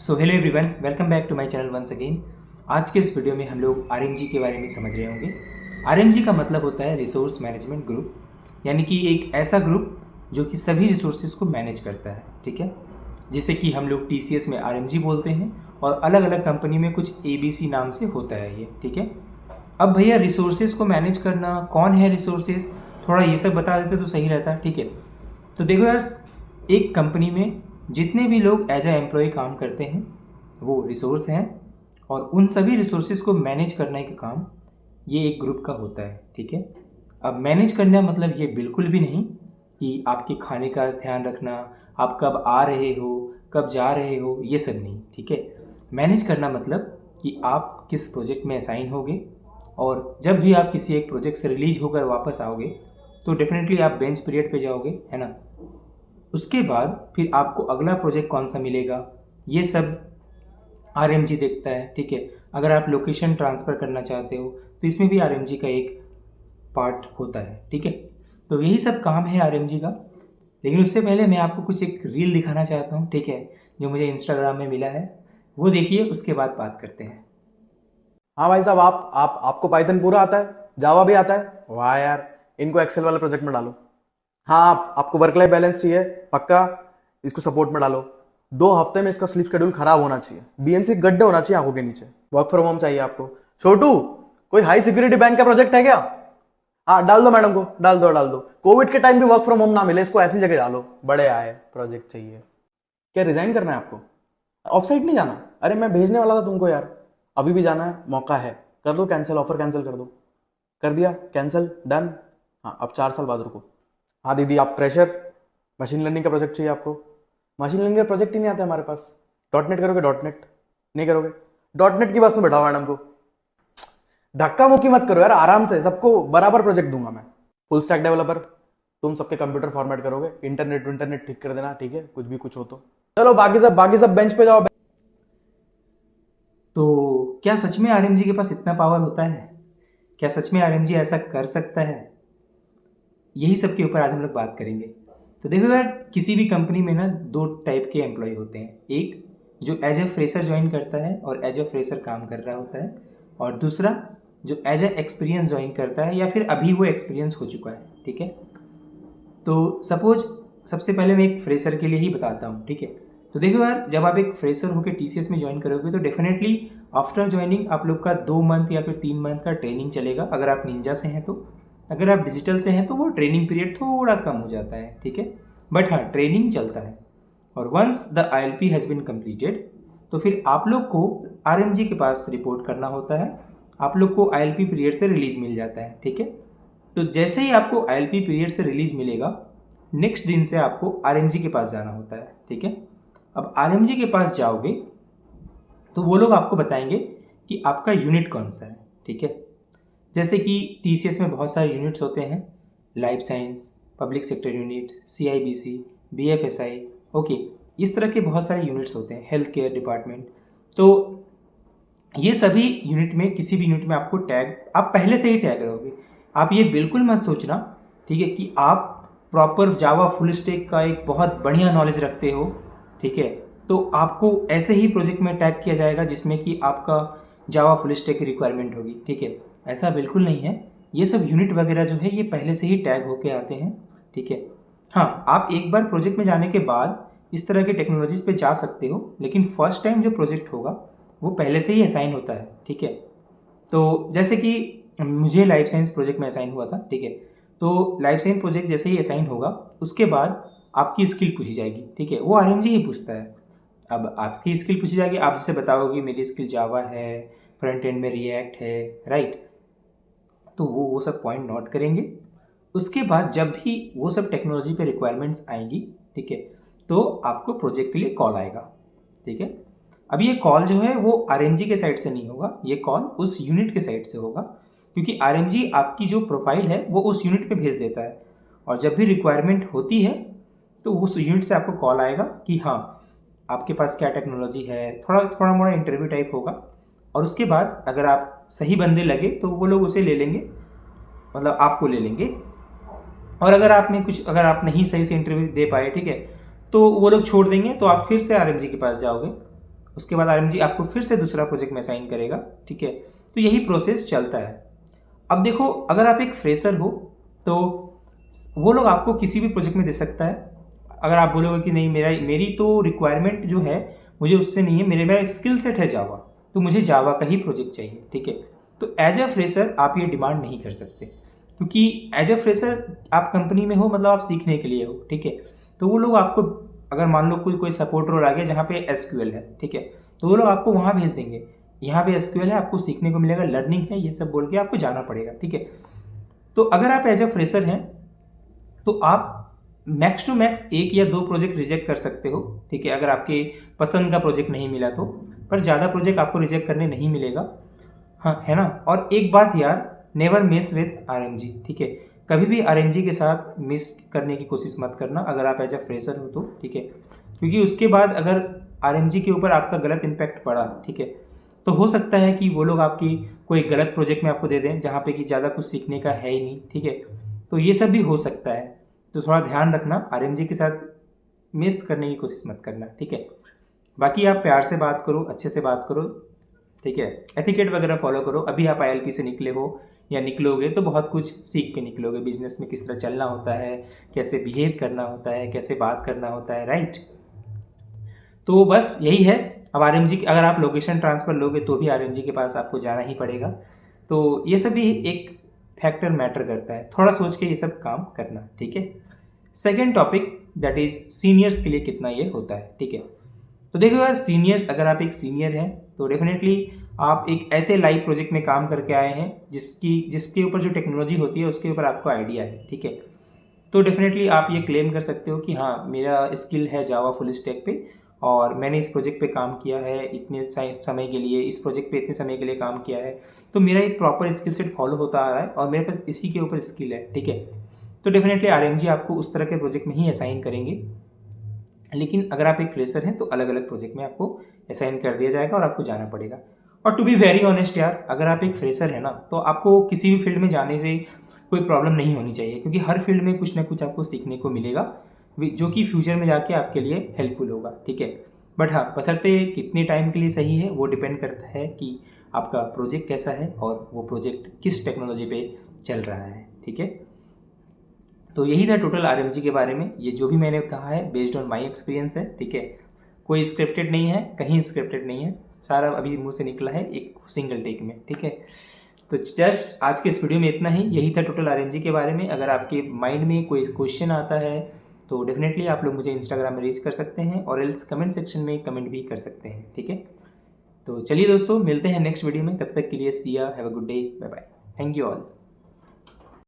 So hello everyone, welcome back to my channel once again. आज के इस video में हम लोग आरएमजी के बारे में समझ रहे होंगे। आरएमजी का मतलब होता है रिसोर्स मैनेजमेंट ग्रुप, यानी कि एक ऐसा ग्रुप जो कि सभी रिसोर्सेज को मैनेज करता है, ठीक है। जिसे कि हम लोग टीसीएस में आरएमजी बोलते हैं और अलग अलग कंपनी में कुछ एबीसी नाम से होता है ये, ठीक है। अब भैया रिसोर्सेज को मैनेज करना, कौन है रिसोर्सेज, थोड़ा ये सब बता देते तो सही रहता, ठीक है। तो देखो यार, एक कंपनी में जितने भी लोग एज ए एम्प्लॉय काम करते हैं वो रिसोर्स हैं, और उन सभी रिसोर्सेज को मैनेज करने का काम ये एक ग्रुप का होता है, ठीक है। अब मैनेज करना मतलब ये बिल्कुल भी नहीं कि आपके खाने का ध्यान रखना, आप कब आ रहे हो, कब जा रहे हो, ये सब नहीं, ठीक है। मैनेज करना मतलब कि आप किस प्रोजेक्ट में असाइन होगे, और जब भी आप किसी एक प्रोजेक्ट से रिलीज होकर वापस आओगे तो डेफिनेटली आप बेंच पीरियड पे जाओगे, है ना। उसके बाद फिर आपको अगला प्रोजेक्ट कौन सा मिलेगा, ये सब आरएमजी देखता है, ठीक है। अगर आप लोकेशन ट्रांसफ़र करना चाहते हो तो इसमें भी आरएमजी का एक पार्ट होता है, ठीक है। तो यही सब काम है आरएमजी का। लेकिन उससे पहले मैं आपको कुछ एक रील दिखाना चाहता हूँ, ठीक है, जो मुझे इंस्टाग्राम में मिला है, वो देखिए, उसके बाद बात करते हैं। हाँ भाई साहब, आपको पाइथन पूरा आता है, जावा भी आता है। वाह यार, इनको एक्सेल वाले प्रोजेक्ट में डालो। हाँ, आपको वर्क लाइफ बैलेंस चाहिए पक्का, इसको सपोर्ट में डालो। 2 हफ्ते में इसका स्लीप शेड्यूल खराब होना चाहिए, बीएनसी गड्ढे होना चाहिए आंखों के नीचे। वर्क फ्रॉम होम चाहिए आपको। छोटू, कोई हाई सिक्योरिटी बैंक का प्रोजेक्ट है क्या? हाँ, डाल दो मैडम को, डाल दो। कोविड के टाइम भी वर्क फ्रॉम होम ना मिले, इसको ऐसी जगह डालो। बड़े आए प्रोजेक्ट चाहिए। क्या रिजाइन करना है आपको? ऑफ साइट नहीं जाना? अरे मैं भेजने वाला था तुमको यार, अभी भी जाना है, मौका है। कर दो कैंसिल, ऑफर कैंसिल कर दो। कर दिया कैंसिल, डन। हाँ, अब 4 साल बाद रुको। हाँ दीदी, आप फ्रेशर, मशीन लर्निंग का प्रोजेक्ट चाहिए आपको। मशीन लर्निंग का प्रोजेक्ट ही नहीं आता हमारे पास। डॉटनेट करोगे? डॉटनेट नहीं करोगे? डॉटनेट की बस में बैठाओ मैडम को। धक्का मुक्की मत करो यार, आराम से सबको बराबर प्रोजेक्ट दूंगा मैं। फुल स्टैक डेवलपर, तुम सबके कंप्यूटर फॉर्मेट करोगे, इंटरनेट ठीक कर देना, ठीक है, कुछ भी कुछ हो तो। चलो बाकी सब बेंच पे जाओ। तो क्या सच में आरएमजी के पास इतना पावर होता है? क्या सच में आरएमजी ऐसा कर सकता है? यही सब के ऊपर आज हम लोग बात करेंगे। तो देखो यार, किसी भी कंपनी में ना 2 टाइप के एम्प्लॉय होते हैं। एक जो एज ए फ्रेशर ज्वाइन करता है और एज ए फ्रेशर काम कर रहा होता है, और दूसरा जो एज ए एक्सपीरियंस ज्वाइन करता है या फिर अभी वो एक्सपीरियंस हो चुका है, ठीक है। तो सपोज सबसे पहले मैं एक फ्रेशर के लिए ही बताता हूँ, ठीक है। तो देखो यार, जब आप एक फ्रेशर होकर टीसीएस में ज्वाइन करोगे तो डेफिनेटली आफ्टर ज्वाइनिंग आप लोग का 2 मंथ या फिर 3 मंथ का ट्रेनिंग चलेगा, अगर आप निंजा से हैं तो। अगर आप डिजिटल से हैं तो वो ट्रेनिंग पीरियड थोड़ा कम हो जाता है, ठीक है, बट हाँ, ट्रेनिंग चलता है। और once the ILP has been completed, तो फिर आप लोग को आरएमजी के पास रिपोर्ट करना होता है। आप लोग को आईएलपी पीरियड से रिलीज मिल जाता है, ठीक है। तो जैसे ही आपको आईएलपी पीरियड से रिलीज मिलेगा, नेक्स्ट दिन से आपको आरएमजी के पास जाना होता है, ठीक है। अब आरएमजी के पास जाओगे तो वो लोग आपको बताएंगे कि आपका यूनिट कौन सा है, ठीक है। जैसे कि टीसीएस में बहुत सारे यूनिट्स होते हैं, life science, public sector unit, CIBC, BFSI, okay, इस तरह के बहुत सारे यूनिट्स होते हैं, हेल्थ केयर डिपार्टमेंट। तो ये सभी यूनिट में, किसी भी यूनिट में आपको टैग, आप पहले से ही टैग रहोगे। आप ये बिल्कुल मत सोचना, ठीक है, कि आप प्रॉपर जावा फुल स्टैक का एक बहुत बढ़िया नॉलेज रखते हो, ठीक है, तो आपको ऐसे ही प्रोजेक्ट में टैग किया जाएगा जिसमें कि आपका जावा फुल स्टैक की रिक्वायरमेंट होगी, ठीक है। ऐसा बिल्कुल नहीं है। ये सब यूनिट वगैरह जो है ये पहले से ही टैग होके आते हैं, ठीक है। हाँ, आप एक बार प्रोजेक्ट में जाने के बाद इस तरह के टेक्नोलॉजीज़ पे जा सकते हो, लेकिन फर्स्ट टाइम जो प्रोजेक्ट होगा वो पहले से ही असाइन होता है, ठीक है। तो जैसे कि मुझे लाइफ साइंस प्रोजेक्ट में असाइन हुआ था, ठीक है। तो लाइफ साइंस प्रोजेक्ट जैसे ही असाइन होगा उसके बाद आपकी स्किल पूछी जाएगी, ठीक है, वो आरएमजी ही पूछता है। अब आपकी स्किल पूछी जाएगी, आप जैसे बताओगे मेरी स्किल जावा है, फ्रंट एंड में रिएक्ट है, राइट। तो वो सब पॉइंट नोट करेंगे। उसके बाद जब भी वो सब टेक्नोलॉजी पे रिक्वायरमेंट्स आएंगी, ठीक है, तो आपको प्रोजेक्ट के लिए कॉल आएगा, ठीक है। अब ये कॉल जो है वो आरएमजी के साइड से नहीं होगा, ये कॉल उस यूनिट के साइड से होगा, क्योंकि आरएमजी आपकी जो प्रोफाइल है वो उस यूनिट पे भेज देता है। और जब भी रिक्वायरमेंट होती है तो उस यूनिट से आपको कॉल आएगा कि हाँ, आपके पास क्या टेक्नोलॉजी है, थोड़ा मोड़ा इंटरव्यू टाइप होगा। और उसके बाद अगर आप सही बंदे लगे तो वो लोग उसे ले लेंगे, मतलब आपको ले लेंगे। और अगर आप नहीं सही से इंटरव्यू दे पाए, ठीक है, तो वो लोग छोड़ देंगे, तो आप फिर से आरएमजी के पास जाओगे उसके बाद आरएमजी आपको फिर से दूसरा प्रोजेक्ट में असाइन करेगा, ठीक है। तो यही प्रोसेस चलता है। अब देखो, अगर आप एक फ्रेशर हो तो वो लोग आपको किसी भी प्रोजेक्ट में दे सकता है। अगर आप बोलोगे कि नहीं, मेरी तो रिक्वायरमेंट जो है मुझे उससे नहीं है, मेरा स्किल सेट है जावा, तो मुझे जावा का ही प्रोजेक्ट चाहिए, ठीक है। तो एज अ फ्रेशर आप ये डिमांड नहीं कर सकते, क्योंकि एज अ फ्रेशर आप कंपनी में हो, मतलब आप सीखने के लिए हो, ठीक है। तो वो लोग आपको, अगर मान लो कोई सपोर्ट रोल आ गया जहाँ पे एसक्यूएल है, ठीक है, तो वो लोग आपको वहाँ भेज देंगे, यहाँ पे एसक्यूएल है, आपको सीखने को मिलेगा, लर्निंग है, ये सब बोल के आपको जाना पड़ेगा, ठीक है। तो अगर आप एज अ फ्रेशर हैं तो आप मैक्स टू मैक्स 1 या 2 प्रोजेक्ट रिजेक्ट कर सकते हो, ठीक है, अगर आपके पसंद का प्रोजेक्ट नहीं मिला तो। पर ज़्यादा प्रोजेक्ट आपको रिजेक्ट करने नहीं मिलेगा, हाँ, है ना। और एक बात यार, नेवर मिस विथ आरएमजी, ठीक है। कभी भी आरएमजी के साथ मिस करने की कोशिश मत करना अगर आप एज अ फ्रेशर हो तो, ठीक है। क्योंकि उसके बाद अगर आरएमजी के ऊपर आपका गलत इम्पैक्ट पड़ा, ठीक है, तो हो सकता है कि वो लोग आपकी कोई गलत प्रोजेक्ट में आपको दे दें जहाँ पे कि ज़्यादा कुछ सीखने का है ही नहीं, ठीक है। तो ये सब भी हो सकता है, तो थोड़ा ध्यान रखना, आरएमजी के साथ मिस करने की कोशिश मत करना, ठीक है। बाकी आप प्यार से बात करो, अच्छे से बात करो, ठीक है, एथिकेट वगैरह फॉलो करो। अभी आप आईएलपी से निकले हो या निकलोगे तो बहुत कुछ सीख के निकलोगे, बिजनेस में किस तरह चलना होता है, कैसे बिहेव करना होता है, कैसे बात करना होता है, राइट। तो बस यही है। अब आरएमजी, अगर आप लोकेशन ट्रांसफ़र लोगे तो भी आरएमजी के पास आपको जाना ही पड़ेगा। तो ये सब भी एक फैक्टर मैटर करता है, थोड़ा सोच के ये सब काम करना, ठीक है। Second topic, that is seniors के लिए कितना ये होता है, ठीक है। तो देखो यार, सीनियर्स, अगर आप एक सीनियर हैं तो डेफिनेटली आप एक ऐसे लाइव प्रोजेक्ट में काम करके आए हैं जिसके ऊपर जो टेक्नोलॉजी होती है उसके ऊपर आपको आइडिया है, ठीक है। तो डेफिनेटली आप ये क्लेम कर सकते हो कि हाँ, मेरा स्किल है जावा फुल स्टैक पे, और मैंने इस प्रोजेक्ट पे काम किया है इतने समय के लिए, इस प्रोजेक्ट पे इतने समय के लिए काम किया है, तो मेरा एक प्रॉपर स्किल सेट फॉलो होता आ रहा है और मेरे पास इसी के ऊपर स्किल है, ठीक है। तो डेफिनेटली आरएमजी आपको उस तरह के प्रोजेक्ट में ही असाइन करेंगे। लेकिन अगर आप एक फ्रेशर हैं तो अलग अलग प्रोजेक्ट में आपको असाइन कर दिया जाएगा और आपको जाना पड़ेगा। और टू बी वेरी ऑनेस्ट यार, अगर आप एक फ्रेशर है ना तो आपको किसी भी फील्ड में जाने से कोई प्रॉब्लम नहीं होनी चाहिए, क्योंकि हर फील्ड में कुछ ना कुछ आपको सीखने को मिलेगा जो कि फ्यूचर में जाके आपके लिए हेल्पफुल होगा, ठीक है। बट हाँ, बशर्ते कितने टाइम के लिए सही है वो डिपेंड करता है कि आपका प्रोजेक्ट कैसा है और वो प्रोजेक्ट किस टेक्नोलॉजी पे चल रहा है, ठीक है। तो यही था टोटल आरएमजी के बारे में। ये जो भी मैंने कहा है बेस्ड ऑन माय एक्सपीरियंस है, ठीक है। कोई स्क्रिप्टेड नहीं है, कहीं स्क्रिप्टेड नहीं है, सारा अभी मुंह से निकला है एक सिंगल टेक में, ठीक है। तो जस्ट आज के इस वीडियो में इतना ही, यही था टोटल आरएमजी के बारे में। अगर आपके माइंड में कोई क्वेश्चन आता है तो डेफिनेटली आप लोग मुझे इंस्टाग्राम में रीच कर सकते हैं और एल्स कमेंट सेक्शन में कमेंट भी कर सकते हैं, ठीक है। तो चलिए दोस्तों, मिलते हैं नेक्स्ट वीडियो में, तब तक के लिए see ya, have a good day, bye bye, thank you all.